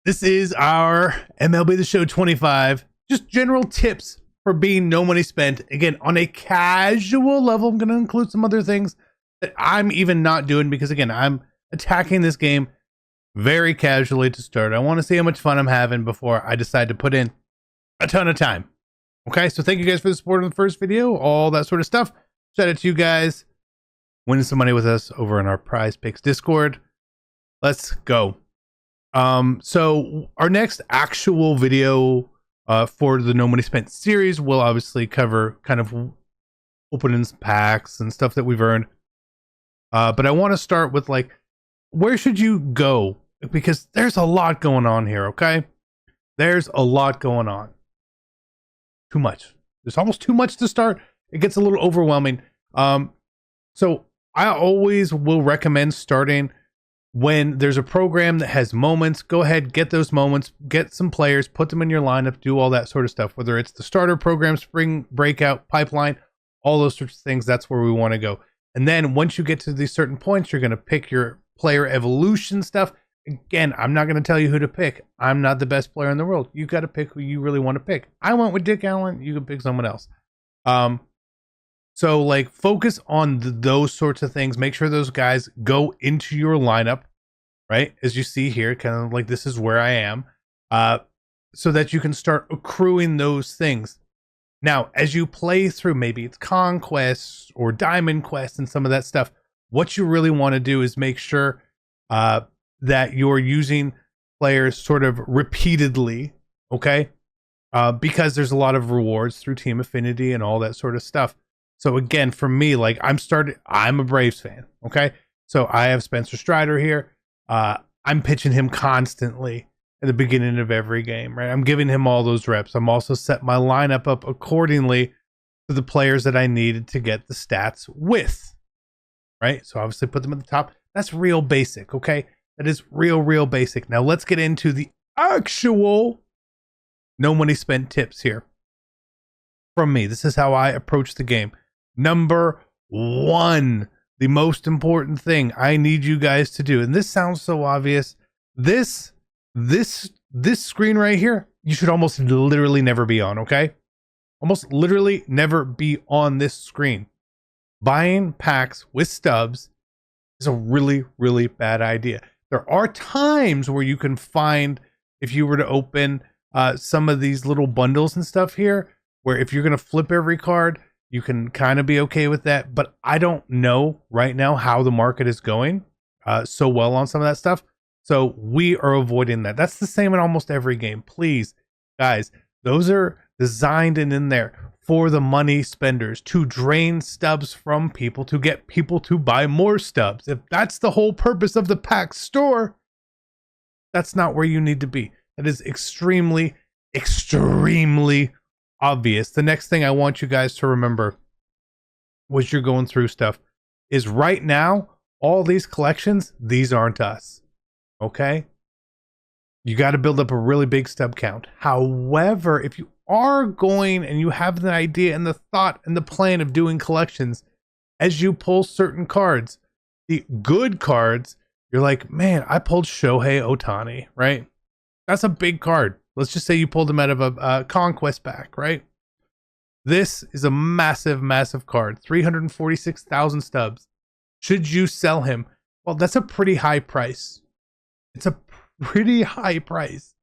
This is our MLB The Show 25. Just general tips for being no money spent. Again, on a casual level, I'm going to include some other things that I'm even not doing because, again, I'm attacking this game very casually to start. I want to see how much fun I'm having before I decide to put in a ton of time. Okay, so thank you guys for the support on the first video, all that sort of stuff. Shout out to you guys winning some money with us over in our PrizePicks Discord. Let's go. So our next actual video for the No Money Spent series will obviously cover kind of opening some packs and stuff that we've earned. But I want to start with, like, where should you go? Because there's a lot going on here, okay? There's a lot going on. Too much. There's almost too much to start. It gets a little overwhelming. So I always will recommend starting when there's a program that has moments. Go ahead, get those moments, get some players, put them in your lineup, do all that sort of stuff. Whether it's the starter program, spring breakout, pipeline, all those sorts of things, that's where we want to go. And then once you get to these certain points, you're going to pick your player evolution stuff. Again, I'm not going to tell you who to pick. I'm not the best player in the world. You got to pick who you really want to pick. I went with Dick Allen. You can pick someone else. So, like, focus on those sorts of things. Make sure those guys go into your lineup, right? As you see here, kind of like this is where I am, so that you can start accruing those things. Now, as you play through, maybe it's Conquest or Diamond Quest and some of that stuff, what you really want to do is make sure that you're using players sort of repeatedly, okay? Because there's a lot of rewards through Team Affinity and all that sort of stuff. So again, for me, like, I'm a Braves fan, okay? So I have Spencer Strider here. I'm pitching him constantly at the beginning of every game, right? I'm giving him all those reps. I'm also set my lineup up accordingly to the players that I needed to get the stats with, right? So obviously put them at the top. That's real basic, okay? That is real basic. Now let's get into the actual no money spent tips here from me. This is how I approach the game. Number one, the most important thing I need you guys to do, and this sounds so obvious, this screen right here, you should almost literally never be on, okay? Almost literally never be on this screen. Buying packs with stubs is a really bad idea. There are times where you can find, if you were to open some of these little bundles and stuff here, where if you're going to flip every card, you can kind of be okay with that. But I don't know right now how the market is going so well on some of that stuff. So we are avoiding that. That's the same in almost every game. Please, guys, those are designed and in there for the money spenders, to drain stubs from people, to get people to buy more stubs. If that's the whole purpose of the pack store, that's not where you need to be. That is extremely obvious. The next thing I want you guys to remember as you're going through stuff is, right now, all these collections, these aren't us. Okay? You got to build up a really big stub count. However, if you are going and you have the idea and the thought and the plan of doing collections, as you pull certain cards, the good cards, you're like, man, I pulled Shohei Ohtani, right? That's a big card. Let's just say you pulled him out of a Conquest pack, right? This is a massive card. 346,000 stubs. Should you sell him? Well, that's a pretty high price. It's a pretty high price.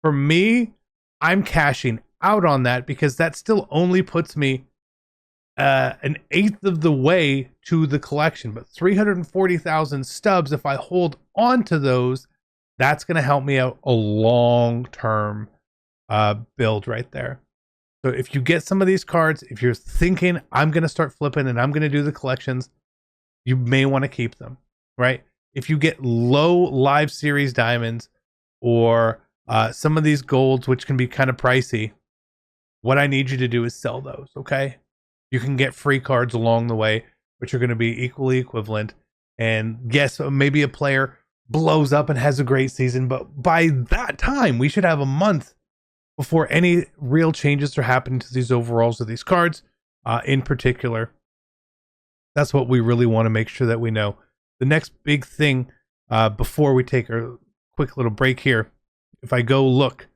For me, I'm cashing out on that because that still only puts me an eighth of the way to the collection. But 340,000 stubs, if I hold on to those, that's going to help me out a long-term build right there. So if you get some of these cards, if you're thinking, I'm going to start flipping and I'm going to do the collections, you may want to keep them, right? If you get low live series diamonds or some of these golds, which can be kind of pricey, what I need you to do is sell those, okay? You can get free cards along the way, which are going to be equally equivalent. And yes, maybe a player blows up and has a great season, but by that time we should have a month before any real changes are happening to these overalls of these cards in particular. That's what we really want to make sure that we know. The next big thing before we take a quick little break here if I go look,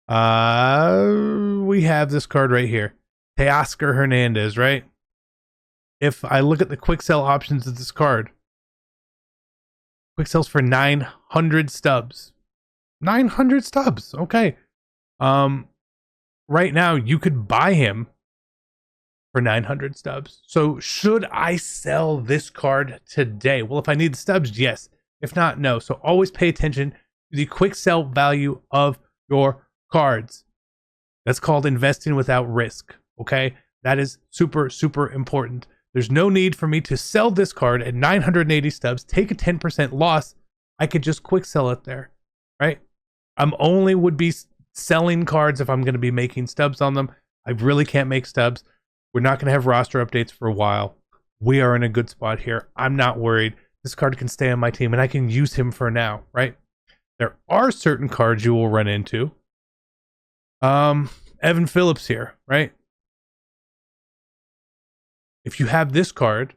we have this card right here, Teoscar Hernandez, right? If I look at the quick sell options of this card, quick sells for 900 stubs. 900 stubs. Okay. Right now you could buy him for 900 stubs. So should I sell this card today? Well, if I need the stubs, yes. If not, no. So always pay attention to the quick sell value of your cards. That's called investing without risk. Okay. That is super, super important. There's no need for me to sell this card at 980 stubs, take a 10% loss. I could just quick sell it there, right? I'm only would be selling cards if I'm going to be making stubs on them. I really can't make stubs. We're not going to have roster updates for a while. We are in a good spot here. I'm not worried. This card can stay on my team and I can use him for now, right? There are certain cards you will run into. Evan Phillips here, right? If you have this card,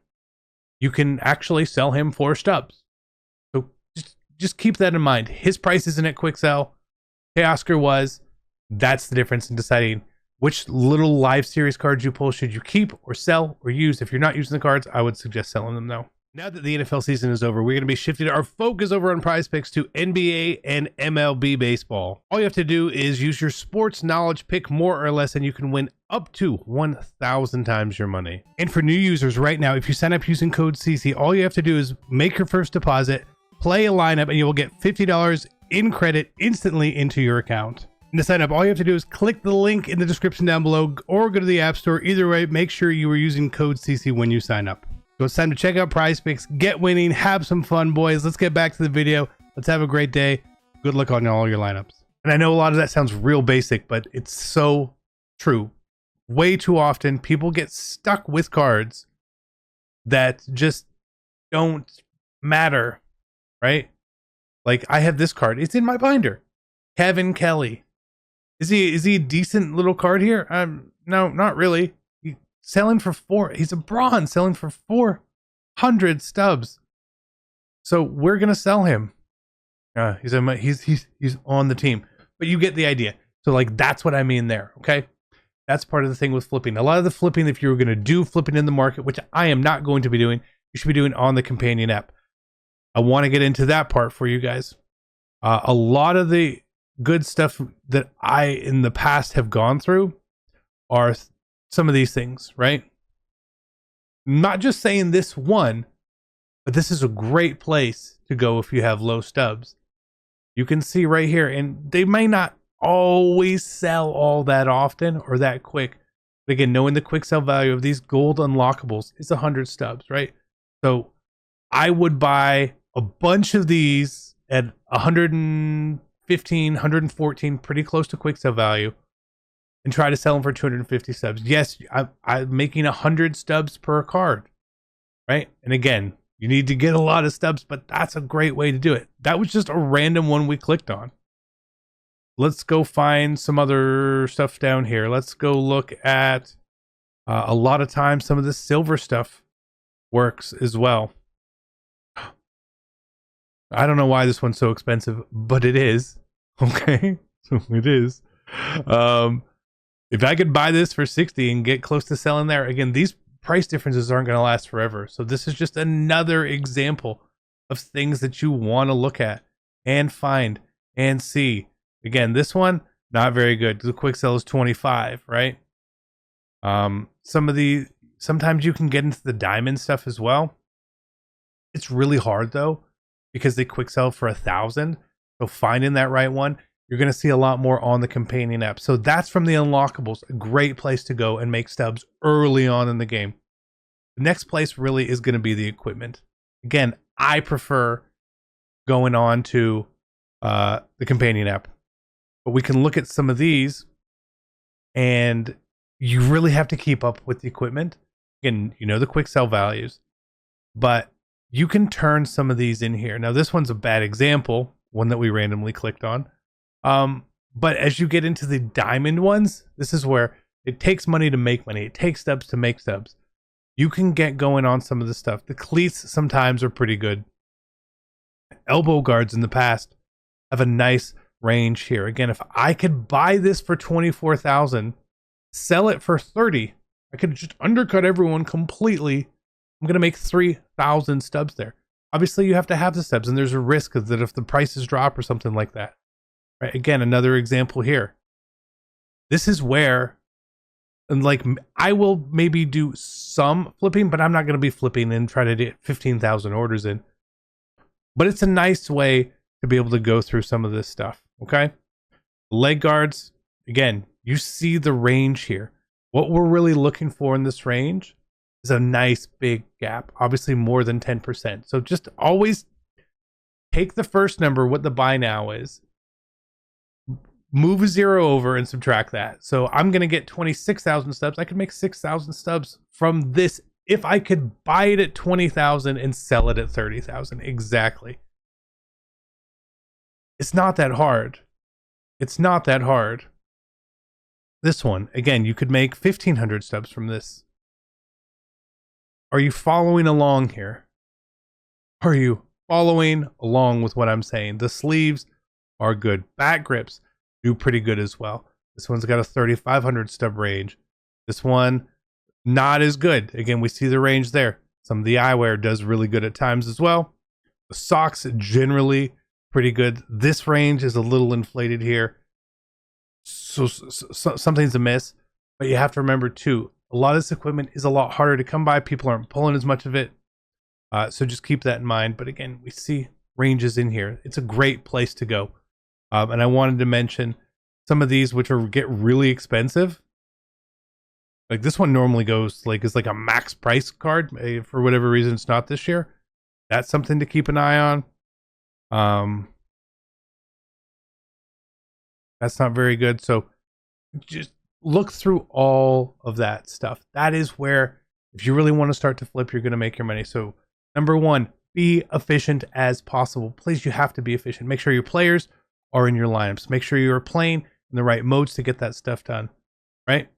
you can actually sell him for stubs. So just keep that in mind. His price isn't at quick sell. Teoscar was. That's the difference in deciding which little live series cards you pull. Should you keep or sell or use? If you're not using the cards, I would suggest selling them though. Now that the NFL season is over, we're going to be shifting our focus over on PrizePicks to NBA and MLB baseball. All you have to do is use your sports knowledge, pick more or less, and you can win up to 1,000 times your money. And for new users right now, if you sign up using code CC, all you have to do is make your first deposit, play a lineup, and you will get $50 in credit instantly into your account. And to sign up, all you have to do is click the link in the description down below or go to the App Store. Either way, make sure you are using code CC when you sign up. So it's time to check out PrizePicks, get winning, have some fun, boys. Let's get back to the video. Let's have a great day. Good luck on all your lineups. And I know a lot of that sounds real basic, but it's so true. Way too often, people get stuck with cards that just don't matter, right? Like I have this card. It's in my binder. Kevin Kelly. Is he a decent little card here? No, not really. Selling for he's a bronze, selling for 400 stubs. So we're gonna sell him. He's on the team, but you get the idea. So like that's what I mean there. Okay, that's part of the thing with flipping. A lot of the flipping, if you were gonna do flipping in the market, which I am not going to be doing, you should be doing on the companion app. I want to get into that part for you guys. A lot of the good stuff that I in the past have gone through are some of these things, right? I'm not just saying this one, but this is a great place to go if you have low stubs. You can see right here, and they may not always sell all that often or that quick. But again, knowing the quick sell value of these gold unlockables is 100 stubs, right? So I would buy a bunch of these at 115, 114, pretty close to quick sell value, and try to sell them for 250 stubs. Yes, I'm making 100 stubs per card, right? And again, you need to get a lot of stubs, but that's a great way to do it. That was just a random one we clicked on. Let's go find some other stuff down here. Let's go look at a lot of times some of the silver stuff works as well. I don't know why this one's so expensive, but it is. Okay, so it is. If I could buy this for 60 and get close to selling there, again, these price differences aren't going to last forever. So this is just another example of things that you want to look at and find and see. Again, this one, not very good. The quick sell is 25, right? Sometimes you can get into the diamond stuff as well. It's really hard though, because they quick sell for 1,000. So finding that right one, you're going to see a lot more on the companion app. So that's from the unlockables, a great place to go and make stubs early on in the game. The next place really is going to be the equipment. Again, I prefer going on to the companion app, but we can look at some of these and you really have to keep up with the equipment. Again, you know the quick sell values, but you can turn some of these in here. Now this one's a bad example, one that we randomly clicked on. But as you get into the diamond ones, this is where it takes money to make money. It takes stubs to make stubs. You can get going on some of the stuff. The cleats sometimes are pretty good. Elbow guards in the past have a nice range here. Again, if I could buy this for 24,000, sell it for 30, I could just undercut everyone completely. I'm going to make 3,000 stubs there. Obviously, you have to have the stubs, and there's a risk that if the prices drop or something like that. Right? Again, another example here. This is where, and like, I will maybe do some flipping, but I'm not going to be flipping and try to get 15,000 orders in. But it's a nice way to be able to go through some of this stuff. Okay. Leg guards. Again, you see the range here. What we're really looking for in this range is a nice big gap, obviously more than 10%. So just always take the first number, what the buy now is, move a zero over and subtract that. So I'm going to get 26,000 stubs. I could make 6,000 stubs from this if I could buy it at 20,000 and sell it at 30,000. Exactly. It's not that hard. It's not that hard. This one, again, you could make 1,500 stubs from this. Are you following along here? Are you following along with what I'm saying? The sleeves are good. Back grips do pretty good as well. This one's got a 3,500 stub range. This one, not as good. Again, we see the range there. Some of the eyewear does really good at times as well. The socks generally pretty good. This range is a little inflated here. So something's amiss. But you have to remember too, a lot of this equipment is a lot harder to come by. People aren't pulling as much of it. So just keep that in mind. But again, we see ranges in here. It's a great place to go. And I wanted to mention some of these which get really expensive. Like this one normally goes is like a max price card. For whatever reason, it's not this year. That's something to keep an eye on. That's not very good. So just look through all of that stuff. That is where, if you really want to start to flip, you're going to make your money. So number one, be efficient as possible. Please, you have to be efficient. Make sure your players are in your lineups. Make sure you're playing in the right modes to get that stuff done, right?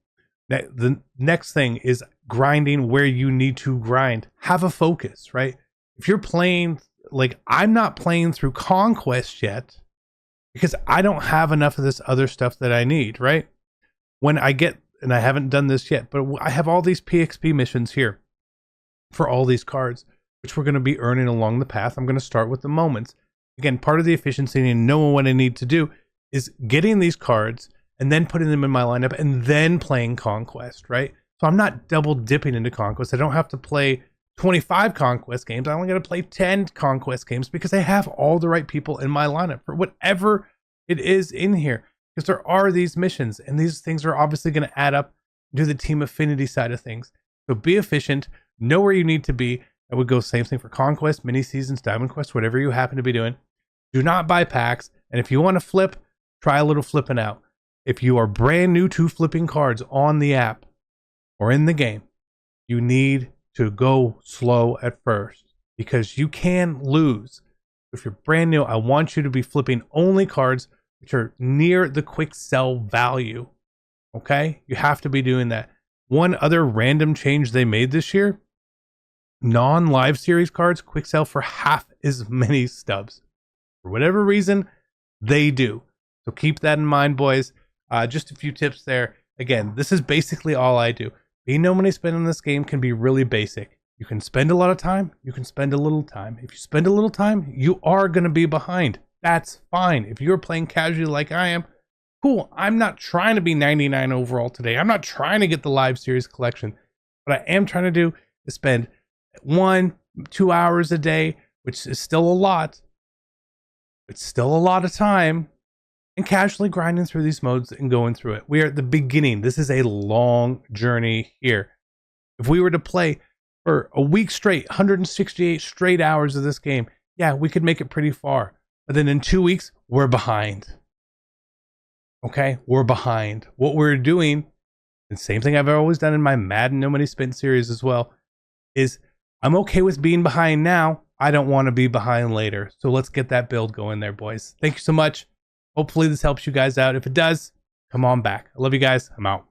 The next thing is grinding where you need to grind. Have a focus, right? If you're playing, like I'm not playing through Conquest yet because I don't have enough of this other stuff that I need, right? When I get, and I haven't done this yet, but I have all these PXP missions here for all these cards, which we're going to be earning along the path. I'm going to start with the moments. Again, part of the efficiency and knowing what I need to do is getting these cards and then putting them in my lineup and then playing Conquest, right? So I'm not double dipping into Conquest. I don't have to play 25 Conquest games. I only got to play 10 Conquest games because I have all the right people in my lineup for whatever it is in here. Because there are these missions and these things are obviously going to add up to the team affinity side of things. So be efficient, know where you need to be. I would go same thing for Conquest, mini seasons, Diamond Quest, whatever you happen to be doing. Do not buy packs. And if you want to flip, try a little flipping out. If you are brand new to flipping cards on the app or in the game, you need to go slow at first because you can lose. If you're brand new, I want you to be flipping only cards which are near the quick sell value. Okay? You have to be doing that. One other random change they made this year, non-live series cards quick sell for half as many stubs. For whatever reason, they do. So keep that in mind, boys. Just a few tips there. Again, this is basically all I do. Being no money spent on this game can be really basic. You can spend a lot of time. You can spend a little time. If you spend a little time, you are going to be behind. That's fine. If you're playing casually like I am, cool. I'm not trying to be 99 overall today. I'm not trying to get the live series collection. What I am trying to do is spend 1-2 hours a day, which is still a lot. It's still a lot of time. And casually grinding through these modes and going through it. We are at the beginning. This is a long journey here. If we were to play for a week straight, 168 straight hours of this game, yeah, we could make it pretty far. But then in 2 weeks, we're behind. Okay? We're behind. What we're doing, and same thing I've always done in my Madden No Money Spent series as well, is I'm okay with being behind now. I don't want to be behind later. So let's get that build going there, boys. Thank you so much. Hopefully this helps you guys out. If it does, come on back. I love you guys. I'm out.